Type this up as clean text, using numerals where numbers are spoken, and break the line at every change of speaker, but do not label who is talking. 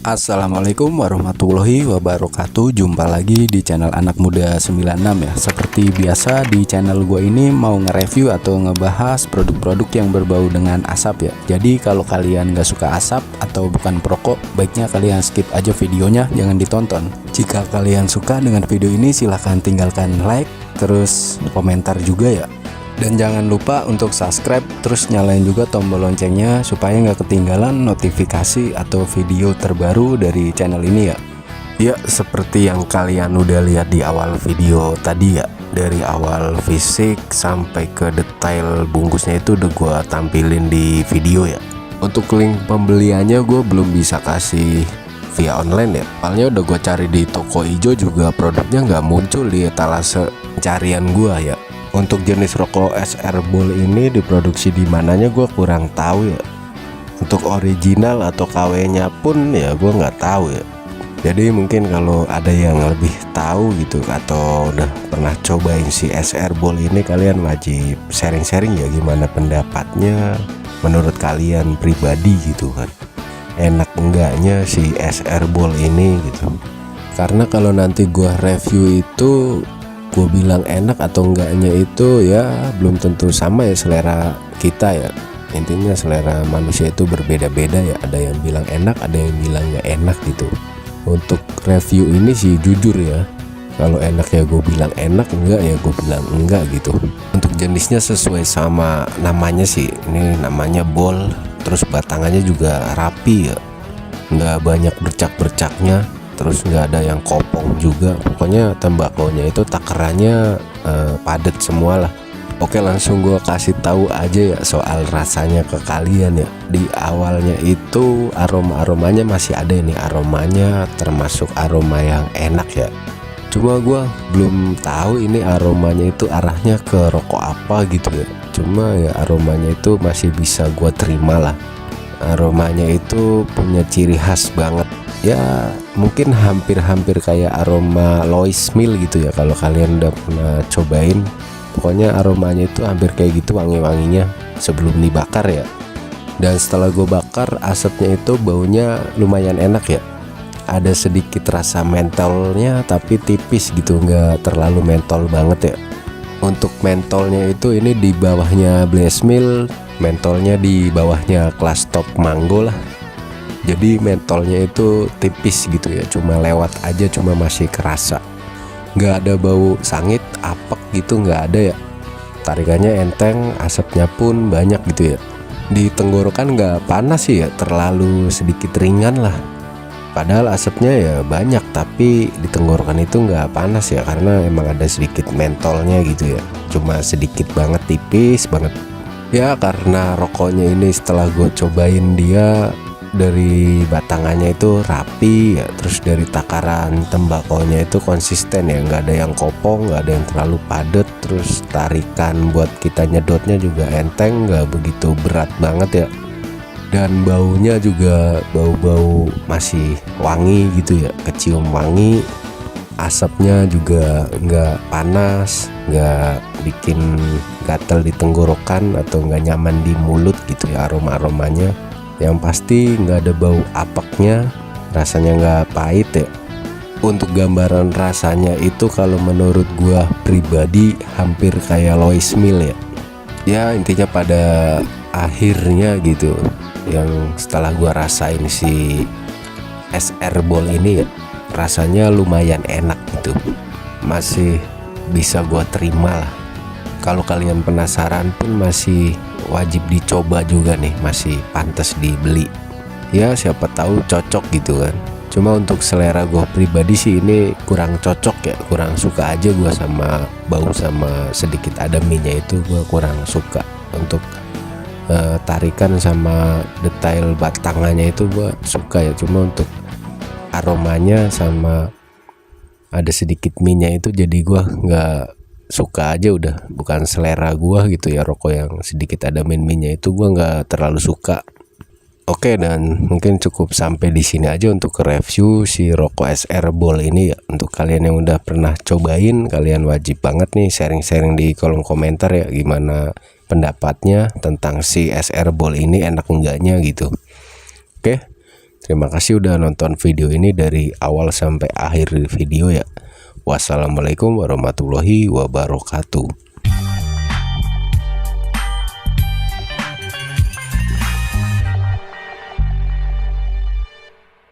Assalamualaikum warahmatullahi wabarakatuh. Jumpa lagi di channel Anak Muda 96 ya. Seperti biasa di channel gue ini mau nge-review atau ngebahas produk-produk yang berbau dengan asap ya. Jadi kalau kalian gak suka asap atau bukan perokok, baiknya kalian skip aja videonya, jangan ditonton. Jika kalian suka dengan video ini silahkan tinggalkan like, terus komentar juga ya. Dan jangan lupa untuk subscribe, terus nyalain juga tombol loncengnya supaya nggak ketinggalan notifikasi atau video terbaru dari channel ini ya. Ya, seperti yang kalian udah lihat di awal video tadi ya, dari awal fisik sampai ke detail bungkusnya itu udah gue tampilin di video ya. Untuk link pembeliannya gue belum bisa kasih via online ya, soalnya udah gue cari di toko ijo juga produknya nggak muncul di etalase pencarian gue ya. Untuk jenis rokok SR Bowl ini diproduksi di mananya gue kurang tahu ya. Untuk original atau KW-nya pun ya gue nggak tahu ya. Jadi mungkin kalau ada yang lebih tahu gitu atau udah pernah cobain si SR Bowl ini, kalian wajib sharing-sharing ya gimana pendapatnya menurut kalian pribadi gitu kan. Enak enggaknya si SR Bowl ini gitu. Karena kalau nanti gue review itu gue bilang enak atau enggaknya itu ya belum tentu sama ya selera kita ya. Intinya selera manusia itu berbeda-beda ya. Ada yang bilang enak, ada yang bilang nggak enak gitu. Untuk review ini sih jujur ya, kalau enak ya gue bilang enak, enggak ya gue bilang enggak gitu. Untuk jenisnya sesuai sama namanya sih, ini namanya bowl, terus batangannya juga rapi ya, nggak banyak bercak-bercaknya, terus nggak ada yang kopong juga. Pokoknya tembakonya itu takarannya padat semua lah. Oke, langsung gue kasih tahu aja ya soal rasanya ke kalian ya. Di awalnya itu aromanya masih ada ini, aromanya termasuk aroma yang enak ya. Cuma gue belum tahu ini aromanya itu arahnya ke rokok apa gitu ya. Cuma ya aromanya itu masih bisa gue terima lah. Aromanya itu punya ciri khas banget ya, mungkin hampir kayak aroma Louis Mill gitu ya kalau kalian udah pernah cobain. Pokoknya aromanya itu hampir kayak gitu wangi-wanginya sebelum dibakar ya. Dan setelah gue bakar, asapnya itu baunya lumayan enak ya. Ada sedikit rasa mentolnya tapi tipis gitu, nggak terlalu mentol banget ya. Untuk mentolnya itu ini di bawahnya Blaze Mill, mentolnya di bawahnya Kelas Top Mango lah. Jadi mentolnya itu tipis gitu ya, cuma lewat aja, cuma masih kerasa. Nggak ada bau sangit, apek gitu, nggak ada ya. Tarikannya enteng, asapnya pun banyak gitu ya. Di tenggorokan nggak panas sih ya, terlalu sedikit ringan lah. Padahal asapnya ya banyak, tapi di tenggorokan itu nggak panas ya, karena emang ada sedikit mentolnya gitu ya. Cuma sedikit banget, tipis banget. Ya karena rokoknya ini setelah gue cobain dia dari batangannya itu rapi ya, terus dari takaran tembakonya itu konsisten ya, nggak ada yang kopong, nggak ada yang terlalu padat, terus tarikan buat kita nyedotnya juga enteng, nggak begitu berat banget ya. Dan baunya juga bau-bau masih wangi gitu ya, kecium wangi. Asapnya juga nggak panas, nggak bikin gatal di tenggorokan atau nggak nyaman di mulut gitu ya aroma-aromanya. Yang pasti nggak ada bau apeknya, rasanya nggak pahit ya. Untuk gambaran rasanya itu kalau menurut gua pribadi hampir kayak Louis Mill ya. Ya intinya pada akhirnya gitu, yang setelah gua rasain si SR Bowl ini ya, rasanya lumayan enak gitu, masih bisa gua terima lah. Kalau kalian penasaran pun masih wajib dicoba juga nih, masih pantas dibeli ya, siapa tahu cocok gitu kan. Cuma untuk selera gue pribadi sih ini kurang cocok ya, kurang suka aja gue sama bau sama sedikit ada minyak itu gue kurang suka. Untuk tarikan sama detail batangannya itu gue suka ya, cuma untuk aromanya sama ada sedikit minyak itu jadi gue nggak suka aja, udah bukan selera gua gitu ya. Rokok yang sedikit ada min-minnya itu gua nggak terlalu suka. Oke, dan mungkin cukup sampai di sini aja untuk review si rokok SR Bowl ini ya. Untuk kalian yang udah pernah cobain, kalian wajib banget nih sharing-sharing di kolom komentar ya, gimana pendapatnya tentang si SR Bowl ini, enak enggaknya gitu. Oke, Terima kasih udah nonton video ini dari awal sampai akhir video ya. Wassalamualaikum warahmatullahi wabarakatuh.